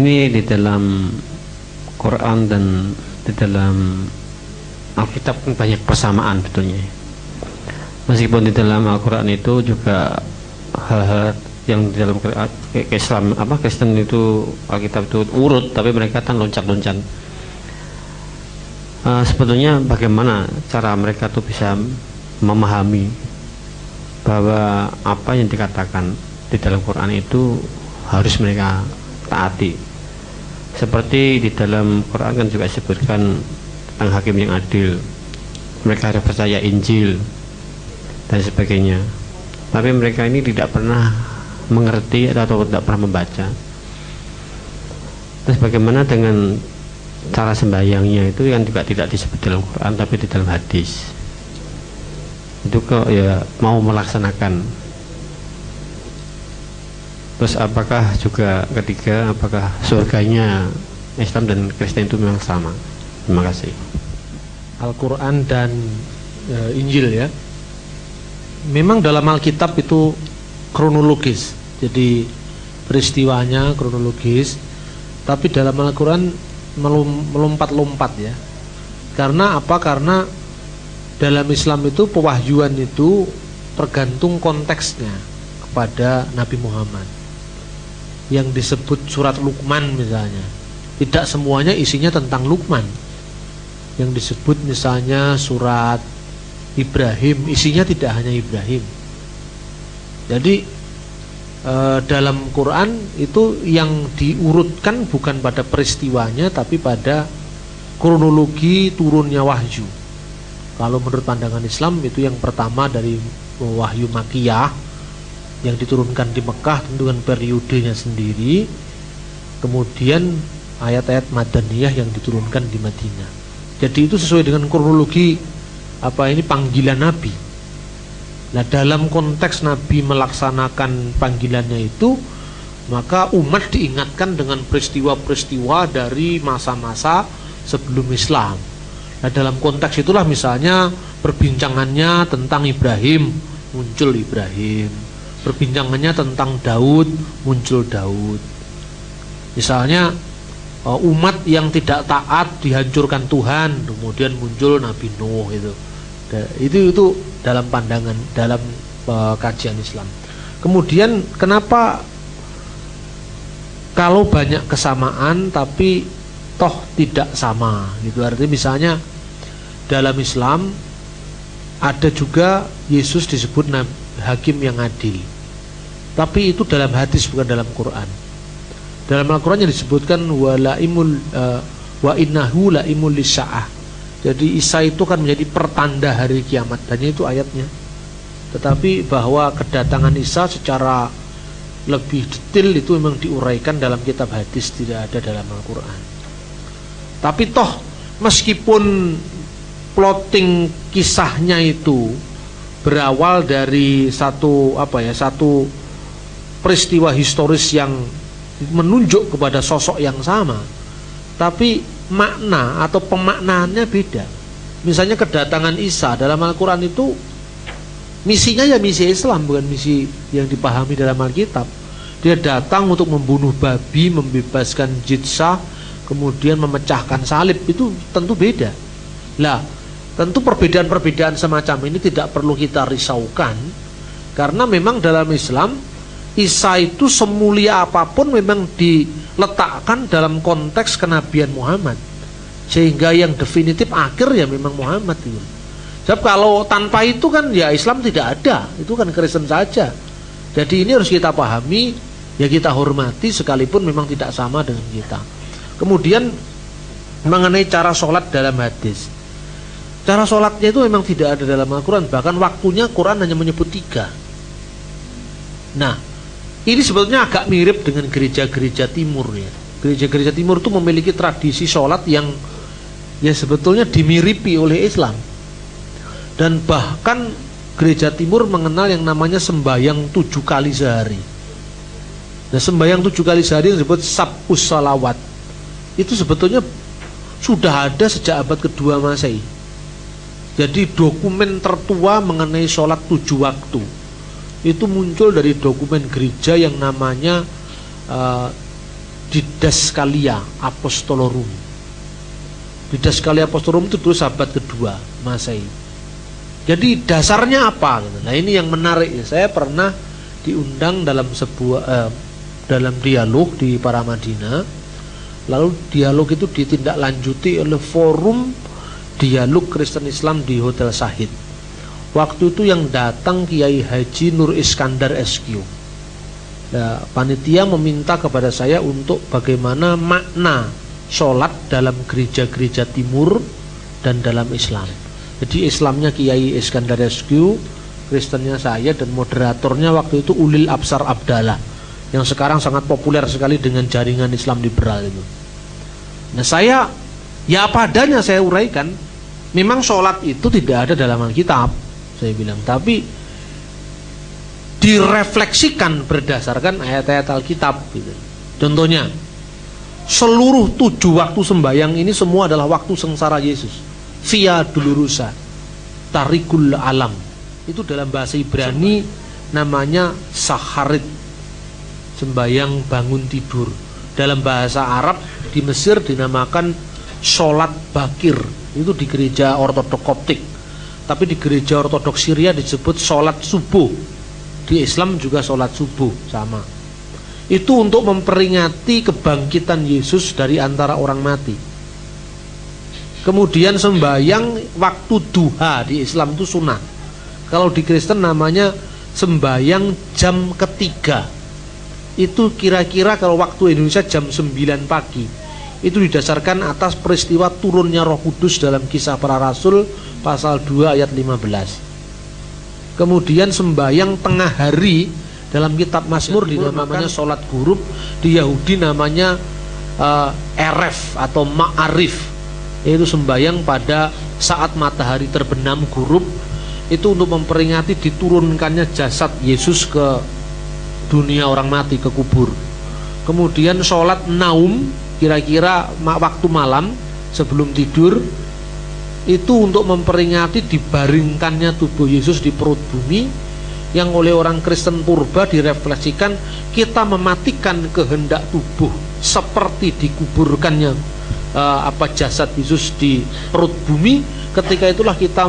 Ini di dalam Quran dan di dalam Alkitab kan banyak persamaan betulnya. Meskipun di dalam Al-Quran itu juga hal-hal yang di dalam Islam Kristen itu Alkitab itu urut, tapi mereka kan loncat-loncat. Sebetulnya bagaimana cara mereka tuh bisa memahami bahwa apa yang dikatakan di dalam Quran itu harus mereka taati. Seperti di dalam Quran kan juga disebutkan tentang hakim yang adil, mereka harus percaya Injil dan sebagainya. Tapi mereka ini tidak pernah mengerti atau tidak pernah membaca. Terus bagaimana dengan cara sembahyangnya itu yang juga tidak disebut dalam Quran tapi di dalam hadis. Itu kok ya mau melaksanakan. Terus apakah juga ketiga, apakah surganya Islam dan Kristen itu memang sama? Terima kasih. Al-Quran dan Injil ya. Memang dalam Alkitab itu kronologis, jadi peristiwanya kronologis. Tapi dalam Al-Quran melompat-lompat ya. Karena apa? Karena dalam Islam itu pewahyuan itu tergantung konteksnya kepada Nabi Muhammad. Yang disebut surat Luqman misalnya, tidak semuanya isinya tentang Luqman. Yang disebut misalnya surat Ibrahim, isinya tidak hanya Ibrahim. Jadi dalam Quran itu yang diurutkan bukan pada peristiwanya tapi pada kronologi turunnya wahyu. Kalau menurut pandangan Islam itu yang pertama dari wahyu Makkiyah yang diturunkan di Mekah tentu dengan periodenya sendiri. Kemudian ayat-ayat Madaniyah yang diturunkan di Madinah. Jadi itu sesuai dengan kronologi panggilan Nabi. Nah, dalam konteks Nabi melaksanakan panggilannya itu, maka umat diingatkan dengan peristiwa-peristiwa dari masa-masa sebelum Islam. Nah, dalam konteks itulah misalnya perbincangannya tentang Ibrahim, muncul Ibrahim. Perbincangannya tentang Daud, muncul Daud. Misalnya umat yang tidak taat dihancurkan Tuhan, kemudian muncul Nabi Nuh itu dalam pandangan dalam kajian Islam. Kemudian kenapa kalau banyak kesamaan tapi toh tidak sama gitu, artinya misalnya dalam Islam ada juga Yesus disebut hakim yang adil, tapi itu dalam hadis bukan dalam Quran. Dalam Al-Quran yang disebutkan wa innahu laimul lisya'ah. Jadi Isa itu kan menjadi pertanda hari kiamat, dan itu ayatnya. Tetapi bahwa kedatangan Isa secara lebih detail itu memang diuraikan dalam kitab hadis, tidak ada dalam Al-Quran. Tapi toh meskipun plotting kisahnya itu berawal dari satu peristiwa historis yang menunjuk kepada sosok yang sama, tapi makna atau pemaknaannya beda. Misalnya kedatangan Isa dalam Al-Quran itu misinya ya misi Islam, bukan misi yang dipahami dalam Alkitab. Dia datang untuk membunuh babi, membebaskan jizya, kemudian memecahkan salib, itu tentu beda. Lah, tentu perbedaan-perbedaan semacam ini tidak perlu kita risaukan, karena memang dalam Islam Isa itu semulia apapun memang diletakkan dalam konteks kenabian Muhammad, sehingga yang definitif akhir ya memang Muhammad itu. Sebab kalau tanpa itu kan ya Islam tidak ada, itu kan Kristen saja. Jadi ini harus kita pahami, ya kita hormati sekalipun memang tidak sama dengan kita. Kemudian mengenai cara sholat dalam hadis, cara sholatnya itu memang tidak ada dalam Al-Quran, bahkan waktunya Quran hanya menyebut 3. Nah, ini sebetulnya agak mirip dengan gereja-gereja timur ya. Gereja-gereja timur itu memiliki tradisi sholat yang ya sebetulnya dimiripi oleh Islam. Dan bahkan gereja timur mengenal yang namanya sembahyang 7 kali sehari. Nah, sembahyang 7 kali sehari yang disebut sab'us salawat itu sebetulnya sudah ada sejak abad kedua Masehi. Jadi dokumen tertua mengenai sholat 7 waktu itu muncul dari dokumen gereja yang namanya Didaskalia Apostolorum. Didaskalia Apostolorum itu dulu abad kedua Masehi. Jadi dasarnya apa? Nah ini yang menarik. Saya pernah diundang dalam sebuah dalam dialog di Paramadina. Lalu dialog itu ditindaklanjuti oleh forum dialog Kristen Islam di Hotel Sahid. Waktu itu yang datang Kiai Haji Nur Iskandar SQ. Nah, panitia meminta kepada saya untuk bagaimana makna sholat dalam gereja-gereja timur dan dalam Islam. Jadi Islamnya Kiai Iskandar SQ, Kristennya saya, dan moderatornya waktu itu Ulil Absar Abdallah yang sekarang sangat populer sekali dengan jaringan Islam liberal itu. Nah saya ya apa adanya saya uraikan. Memang sholat itu tidak ada dalam Alkitab, saya bilang, tapi direfleksikan berdasarkan ayat-ayat Alkitab gitu. Contohnya, seluruh 7 waktu sembahyang ini semua adalah waktu sengsara Yesus. Via Dolorosa, Tarikul Alam. Itu dalam bahasa Ibrani namanya Saharit, sembahyang bangun tidur. Dalam bahasa Arab di Mesir dinamakan sholat bakir. Itu di gereja ortodok Koptik. Tapi di gereja ortodok Syria disebut sholat subuh. Di Islam juga sholat subuh sama. Itu untuk memperingati kebangkitan Yesus dari antara orang mati. Kemudian sembahyang waktu duha di Islam itu sunnah. Kalau di Kristen namanya sembahyang jam ketiga. Itu kira-kira kalau waktu Indonesia jam 9 pagi. Itu didasarkan atas peristiwa turunnya Roh Kudus dalam Kisah Para Rasul pasal 2 ayat 15. Kemudian sembahyang tengah hari dalam kitab Mazmur dinamakan sholat gurub. Di Yahudi namanya Eref atau Ma'arif, yaitu sembahyang pada saat matahari terbenam gurub. Itu untuk memperingati diturunkannya jasad Yesus ke dunia orang mati, ke kubur. Kemudian sholat naum, kira-kira waktu malam sebelum tidur, itu untuk memperingati dibaringkannya tubuh Yesus di perut bumi, yang oleh orang Kristen purba direfleksikan kita mematikan kehendak tubuh seperti dikuburkannya jasad Yesus di perut bumi. Ketika itulah kita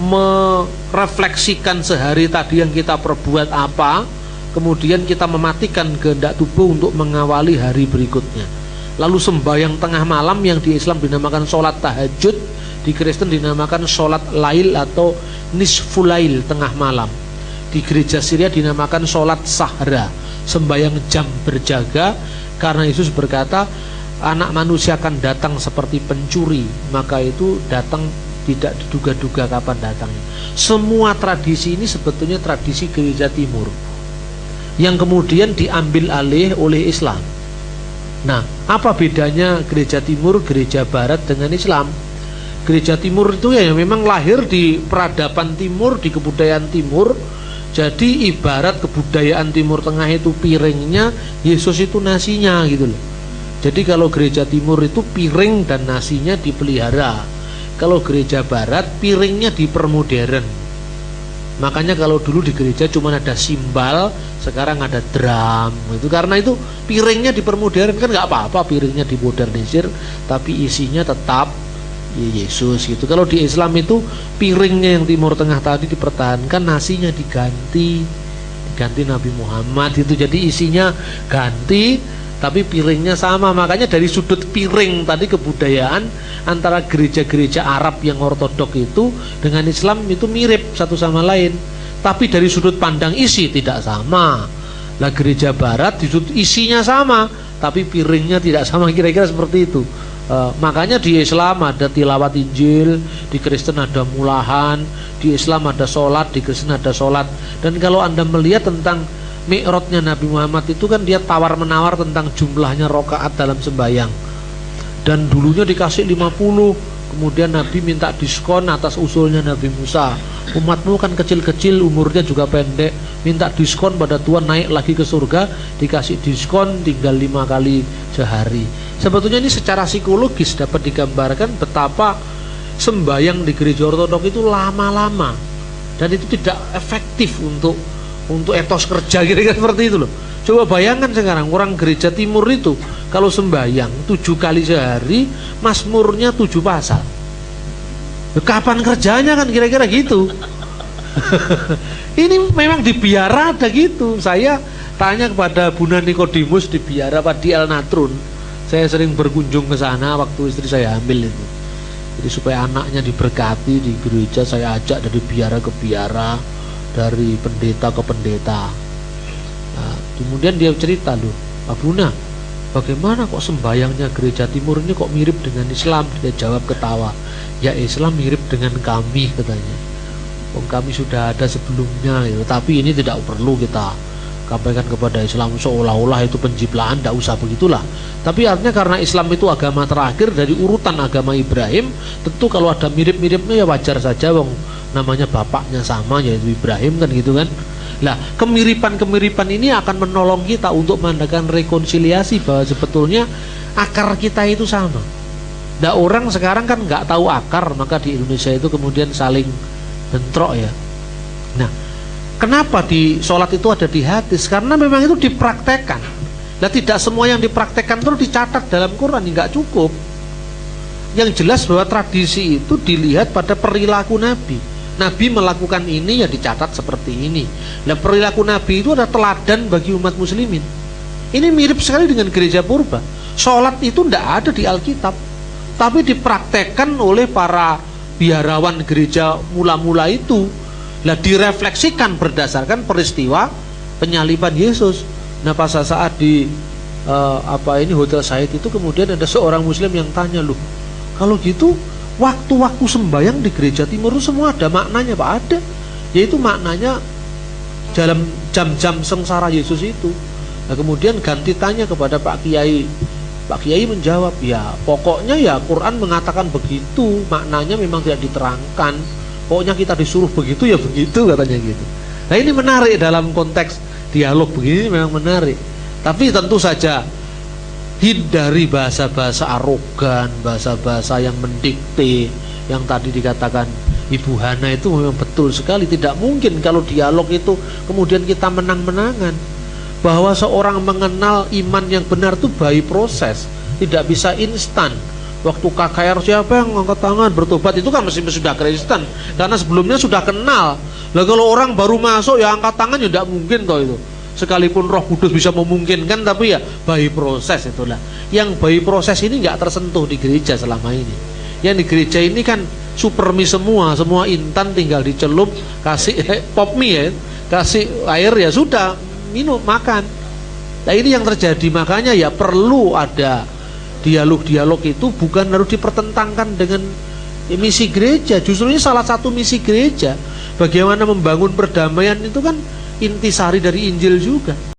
merefleksikan sehari tadi yang kita perbuat apa, kemudian kita mematikan kehendak tubuh untuk mengawali hari berikutnya. Lalu sembahyang tengah malam yang di Islam dinamakan sholat tahajud, di Kristen dinamakan sholat lail atau nisfulail, tengah malam. Di gereja Syria dinamakan sholat sahra, sembahyang jam berjaga, karena Yesus berkata anak manusia akan datang seperti pencuri, maka itu datang tidak diduga-duga kapan datangnya. Semua tradisi ini sebetulnya tradisi gereja timur yang kemudian diambil alih oleh Islam. Nah, apa bedanya gereja timur, gereja barat dengan Islam? Gereja timur itu ya memang lahir di peradaban timur, di kebudayaan timur. Jadi ibarat kebudayaan Timur Tengah itu piringnya, Yesus itu nasinya gitu loh. Jadi kalau gereja timur itu piring dan nasinya dipelihara. Kalau gereja barat piringnya dipermodern. Makanya kalau dulu di gereja cuma ada simbal, sekarang ada drum. Itu karena itu piringnya dipermodern, kan nggak apa-apa piringnya dimodernisir, tapi isinya tetap Yesus gitu. Kalau di Islam itu piringnya yang Timur Tengah tadi dipertahankan, nasinya diganti Nabi Muhammad itu. Jadi isinya ganti, tapi piringnya sama. Makanya dari sudut piring tadi kebudayaan antara gereja-gereja Arab yang ortodok itu dengan Islam itu mirip satu sama lain, tapi dari sudut pandang isi tidak sama. Lah gereja barat di sudut isinya sama, tapi piringnya tidak sama, kira-kira seperti itu. Makanya di Islam ada tilawat Injil, di Kristen ada mulahan, di Islam ada sholat, di Kristen ada sholat. Dan kalau Anda melihat tentang Mi'rajnya Nabi Muhammad itu kan dia tawar-menawar tentang jumlahnya rakaat dalam sembahyang. Dan dulunya dikasih 50, kemudian Nabi minta diskon atas usulnya Nabi Musa. Umatmu kan kecil-kecil, umurnya juga pendek, minta diskon pada Tuhan, naik lagi ke surga, dikasih diskon tinggal 5 kali sehari. Sebetulnya ini secara psikologis dapat digambarkan betapa sembahyang di gereja ortodok itu lama-lama dan itu tidak efektif untuk etos kerja, kira-kira seperti itu loh. Coba bayangkan sekarang orang gereja timur itu kalau sembahyang 7 kali sehari, mazmurnya 7 pasal. Kapan kerjanya kan kira-kira gitu. Ini memang di biara ada gitu. Saya tanya kepada Bunda Nikodemus di biara Pak di El Natrun. Saya sering berkunjung ke sana waktu istri saya hamil itu. Jadi supaya anaknya diberkati di gereja, saya ajak dari biara ke biara, dari pendeta ke pendeta. Nah, kemudian dia cerita, loh Pak Buna, bagaimana kok sembayangnya gereja timur ini kok mirip dengan Islam? Dia jawab ketawa, ya Islam mirip dengan kami katanya. Kami sudah ada sebelumnya gitu. Tapi ini tidak perlu kita sampaikan kepada Islam seolah-olah itu penciptaan, tidak usah begitulah. Tapi artinya karena Islam itu agama terakhir dari urutan agama Ibrahim, tentu kalau ada mirip-miripnya ya wajar saja, wong namanya bapaknya sama yaitu Ibrahim kan gitu kan. Nah, kemiripan-kemiripan ini akan menolong kita untuk mengadakan rekonsiliasi bahwa sebetulnya akar kita itu sama. Nah, orang sekarang kan nggak tahu akar, maka di Indonesia itu kemudian saling bentrok ya. Nah, kenapa di sholat itu ada di hadis? Karena memang itu dipraktekkan. Nah, tidak semua yang dipraktekkan terus dicatat dalam Quran, nggak cukup. Yang jelas bahwa tradisi itu dilihat pada perilaku Nabi. Nabi melakukan ini ya dicatat seperti ini. Nah, perilaku Nabi itu ada teladan bagi umat muslimin. Ini mirip sekali dengan gereja purba. Sholat itu tidak ada di Alkitab, tapi dipraktekkan oleh para biarawan gereja mula-mula itu. Nah, direfleksikan berdasarkan peristiwa penyaliban Yesus. Nah, pas saat di Hotel Said itu kemudian ada seorang muslim yang tanya, loh kalau gitu waktu-waktu sembahyang di gereja timur itu semua ada maknanya Pak? Ada, yaitu maknanya dalam jam-jam sengsara Yesus itu. Nah, kemudian ganti tanya kepada Pak Kiai. Pak Kiai menjawab, ya pokoknya ya Quran mengatakan begitu, maknanya memang tidak diterangkan, pokoknya kita disuruh begitu ya begitu katanya gitu. Nah, ini menarik dalam konteks dialog begini, memang menarik. Tapi tentu saja hindari bahasa-bahasa arogan, bahasa-bahasa yang mendikte. Yang tadi dikatakan Ibu Hana itu memang betul sekali. Tidak mungkin kalau dialog itu kemudian kita menang-menangan. Bahwa seorang mengenal iman yang benar itu by proses, tidak bisa instan. Waktu KKR siapa yang angkat tangan bertobat itu kan mesti sudah Kristen, karena sebelumnya sudah kenal. Lah kalau orang baru masuk ya angkat tangan ya tidak mungkin toh itu. Sekalipun Roh Kudus bisa memungkinkan, tapi ya by proses itulah. Yang by proses ini nggak tersentuh di gereja selama ini. Yang di gereja ini kan super mie semua instan, tinggal dicelup, kasih pop mie ya, kasih air ya sudah, minum, makan. Nah, ini yang terjadi, makanya ya perlu ada dialog-dialog itu, bukan harus dipertentangkan dengan misi gereja. Justru ini salah satu misi gereja. Bagaimana membangun perdamaian itu kan intisari dari Injil juga.